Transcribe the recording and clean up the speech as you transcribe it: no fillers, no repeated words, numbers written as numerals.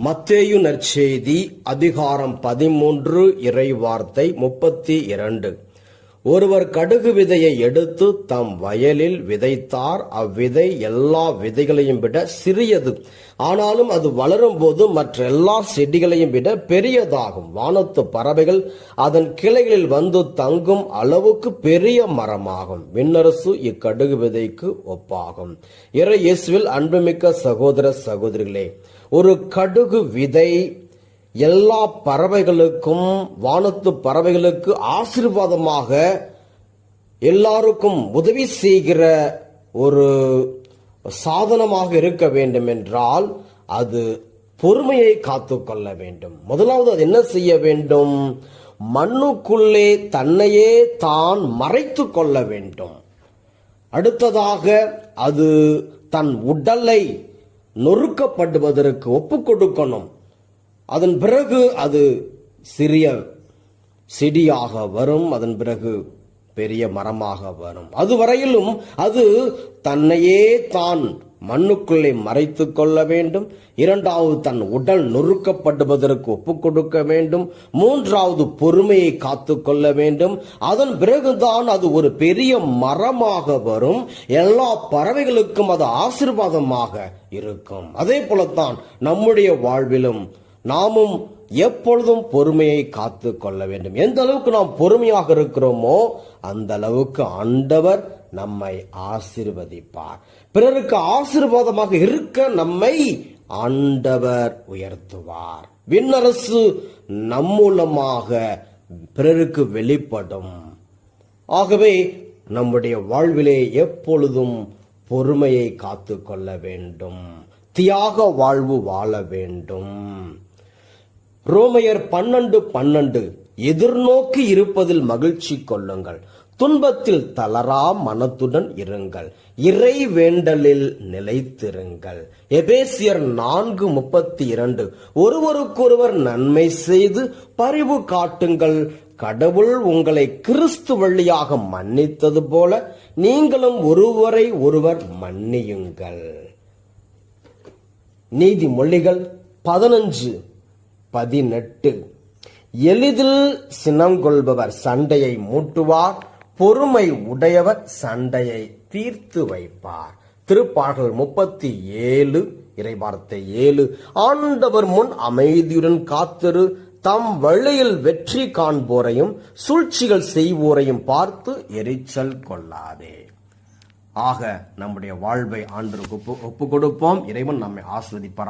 மத்தேயு நற்செய்தி அதிகாரம் 13 இறைவார்த்தை 32. ஒருவர் கடுகு விதையை எடுத்து தம் வயலில் விதைத்தார். அவ்விதை எல்லா விதைகளையும் விட சிறியது, ஆனாலும் அது வளரும் போது மற்ற எல்லா செடிகளையும் விட பெரியதாகும். வானத்து பறவைகள் அதன் கிளைகளில் வந்து தங்கும் அளவுக்கு பெரிய மரமாகும். விண்ணரசு இக்கடுகு விதைக்கு ஒப்பாகும். இறை இயேசுவில் அன்புமிக்க சகோதர சகோதரிகளே, ஒரு கடுகு விதை எல்லா பறவைகளுக்கும், வானத்து பறவைகளுக்கு ஆசீர்வாதமாக எல்லாருக்கும் உதவி செய்கிற ஒரு சாதனமாக இருக்க வேண்டும் என்றால் அது பொறுமையை காத்துக்கொள்ள வேண்டும். முதலாவது அது என்ன செய்ய வேண்டும்? மண்ணுக்குள்ளே தன்னையே தான் மறைத்து கொள்ள வேண்டும். அடுத்ததாக அது தன் உடலை நொறுக்கப்படுவதற்கு ஒப்பு கொடுக்கணும். அதன் பிறகு அது சிறிய செடியாக வரும், அதன் பிறகு பெரிய மரமாக வரும். அதுவரையிலும் அது தன்னையே தான் மண்ணுக்குள்ளே மறைத்து கொள்ள வேண்டும். இரண்டாவது, தன் உடல் நொறுக்கப்படுவதற்கு ஒப்பு கொடுக்க வேண்டும். மூன்றாவது, பொறுமையை காத்து கொள்ள வேண்டும். அதன் பிறகுதான் அது ஒரு பெரிய மரமாக வரும். எல்லா பறவைகளுக்கும் அது ஆசீர்வாதமாக இருக்கும். அதே போலத்தான் நம்முடைய வாழ்விலும் நாமும் எப்பொழுதும் பொறுமையை காத்து கொள்ள வேண்டும். எந்த அளவுக்கு நாம் பொறுமையாக இருக்கிறோமோ அந்த அளவுக்கு ஆண்டவர் நம்மை ஆசீர்வதிப்பார். பிறருக்கு ஆசீர்வாதமாக இருக்க நம்மை ஆண்டவர் உயர்த்துவார். விண்ணரசு நம் மூலமாக பிறருக்கு வெளிப்படும். ஆகவே நம்முடைய வாழ்விலே எப்பொழுதும் பொறுமையை காத்து கொள்ள வேண்டும். தியாக வாழ்வு வாழ வேண்டும். ரோமையர் 12:12 எதிர்நோக்கி இருப்பதில் மகிழ்ச்சி கொள்ளுங்கள், துன்பத்தில் தளரா மனத்துடன் இருங்கள், இறை வேண்டலில் நிலைத்திருங்கள். எபேசியர் 4:32 ஒருவருக்கொருவர் நன்மை செய்து பரிவு காட்டுங்கள், கடவுள் உங்களை கிறிஸ்து வழியாக மன்னித்தது போல நீங்களும் ஒருவரை ஒருவர் மன்னியுங்கள். நீதிமொழிகள் 15:18 எளிதில் சினங்கொள்பவர் சண்டையை மூட்டுவார், பொறுமை உடையவர் சண்டையை தீர்த்து வைப்பார். திருப்பாடல் 37 இறைவார்த்தை 7 ஆண்டவர் முன் அமைதியுடன் காத்திரு, தம் வழியில் வெற்றி காண்போரையும் சூழ்ச்சிகள் செய்வோரையும் பார்த்து எரிச்சல் கொள்ளாதே. ஆக நம்முடைய வாழ்வை ஆண்டவருக்கு ஒப்பு கொடுப்போம். இறைவன் நம்மை ஆசீர்வதிப்பார்.